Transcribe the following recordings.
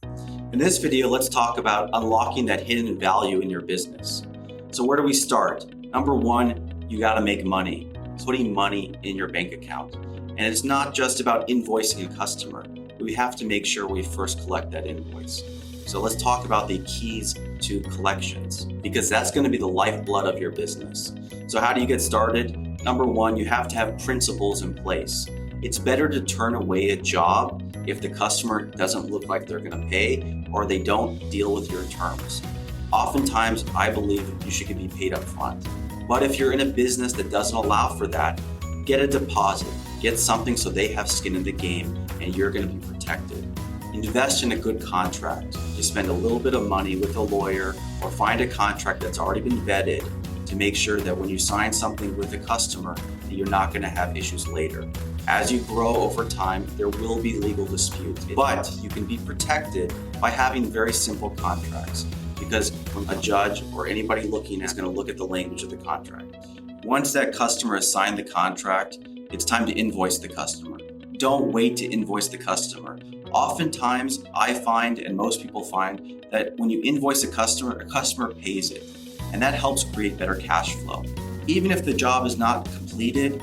In this video, let's talk about unlocking that hidden value in your business. So where do we start? Number one, you got to make money, putting money in your bank account. And it's not just about invoicing a customer. We have to make sure we first collect that invoice. So let's talk about the keys to collections, because that's going to be the lifeblood of your business. So how do you get started? Number one, you have to have principles in place. It's better to turn away a job if the customer doesn't look like they're going to pay or they don't deal with your terms. Oftentimes, I believe you should be paid up front. But if you're in a business that doesn't allow for that, get a deposit, get something so they have skin in the game and you're going to be protected. Invest in a good contract. You spend a little bit of money with a lawyer or find a contract that's already been vetted to make sure that when you sign something with a customer, that you're not going to have issues later. As you grow over time, there will be legal disputes, but you can be protected by having very simple contracts, because a judge or anybody looking is going to look at the language of the contract. Once that customer has signed the contract, it's time to invoice the customer. Don't wait to invoice the customer. Oftentimes, I find, and most people find, that when you invoice a customer pays it, and that helps create better cash flow. Even if the job is not completed,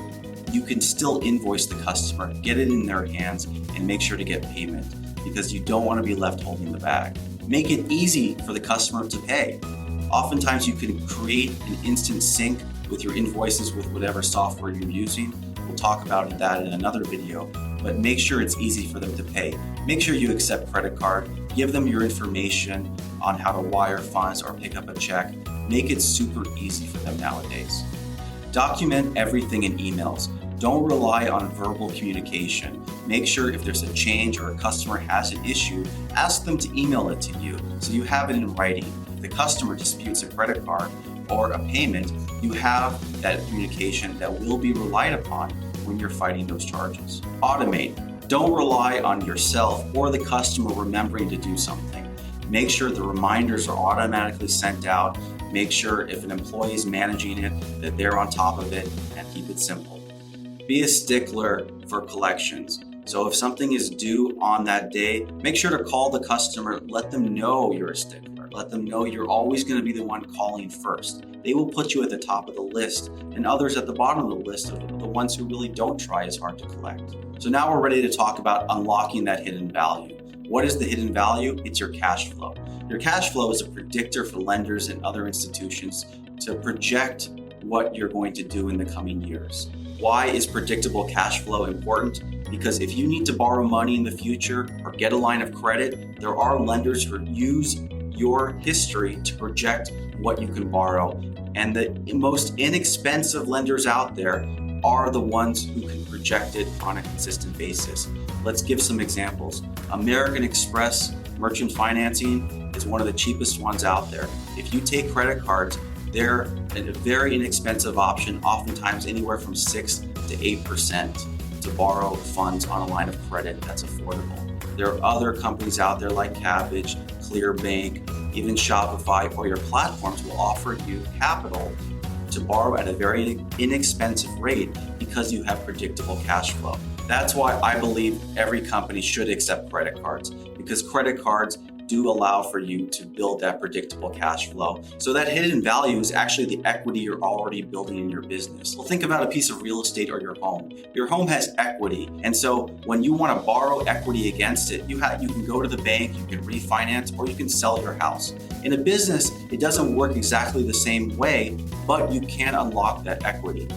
you can still invoice the customer, get it in their hands, and make sure to get payment, because you don't want to be left holding the bag. Make it easy for the customer to pay. Oftentimes, you can create an instant sync with your invoices with whatever software you're using. We'll talk about that in another video, but make sure it's easy for them to pay. Make sure you accept credit card, give them your information on how to wire funds or pick up a check. Make it super easy for them nowadays. Document everything in emails. Don't rely on verbal communication. Make sure if there's a change or a customer has an issue, ask them to email it to you so you have it in writing. If the customer disputes a credit card or a payment, you have that communication that will be relied upon when you're fighting those charges. Automate. Don't rely on yourself or the customer remembering to do something. Make sure the reminders are automatically sent out. Make sure if an employee is managing it, that they're on top of it, and keep it simple. Be a stickler for collections. So if something is due on that day, make sure to call the customer, let them know you're a stickler. Let them know you're always going to be the one calling first. They will put you at the top of the list, and others at the bottom of the list are the ones who really don't try as hard to collect. So now we're ready to talk about unlocking that hidden value. What is the hidden value? It's your cash flow. Your cash flow is a predictor for lenders and other institutions to project what you're going to do in the coming years. Why is predictable cash flow important? Because if you need to borrow money in the future or get a line of credit, there are lenders who use your history to project what you can borrow. And the most inexpensive lenders out there are the ones who can project it on a consistent basis. Let's give some examples. American Express Merchant Financing is one of the cheapest ones out there. If you take credit cards, they're a very inexpensive option, oftentimes anywhere from 6 to 8% to borrow funds on a line of credit that's affordable. There are other companies out there like Cabbage, ClearBank, even Shopify, or your platforms will offer you capital to borrow at a very inexpensive rate because you have predictable cash flow. That's why I believe every company should accept credit cards, because credit cards do allow for you to build that predictable cash flow. So that hidden value is actually the equity you're already building in your business. Well, think about a piece of real estate or your home. Your home has equity. And so when you want to borrow equity against it, you can go to the bank, you can refinance, or you can sell your house. In a business, it doesn't work exactly the same way, but you can unlock that equity.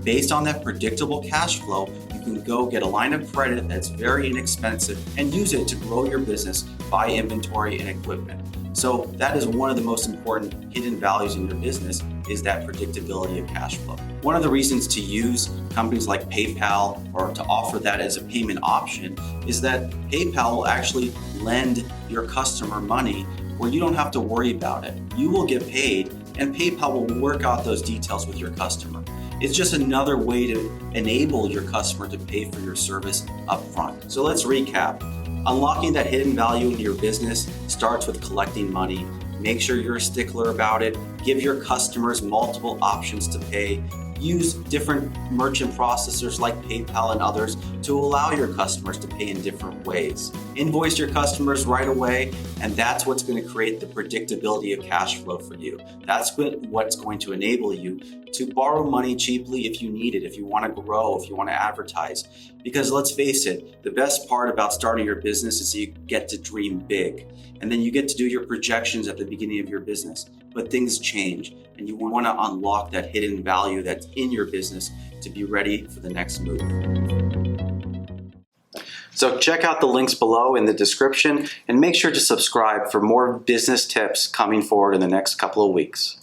Based on that predictable cash flow, you can go get a line of credit that's very inexpensive and use it to grow your business, buy inventory and equipment. So that is one of the most important hidden values in your business, is that predictability of cash flow. One of the reasons to use companies like PayPal or to offer that as a payment option is that PayPal will actually lend your customer money where you don't have to worry about it. You will get paid and PayPal will work out those details with your customer. It's just another way to enable your customer to pay for your service upfront. So let's recap. Unlocking that hidden value in your business starts with collecting money. Make sure you're a stickler about it. Give your customers multiple options to pay. Use different merchant processors like PayPal and others to allow your customers to pay in different ways. Invoice your customers right away, and that's what's going to create the predictability of cash flow for you. That's what's going to enable you to borrow money cheaply if you need it, if you want to grow, if you want to advertise. Because let's face it, the best part about starting your business is you get to dream big, and then you get to do your projections at the beginning of your business. But things change, and you want to unlock that hidden value that's in your business to be ready for the next move. So check out the links below in the description and make sure to subscribe for more business tips coming forward in the next couple of weeks.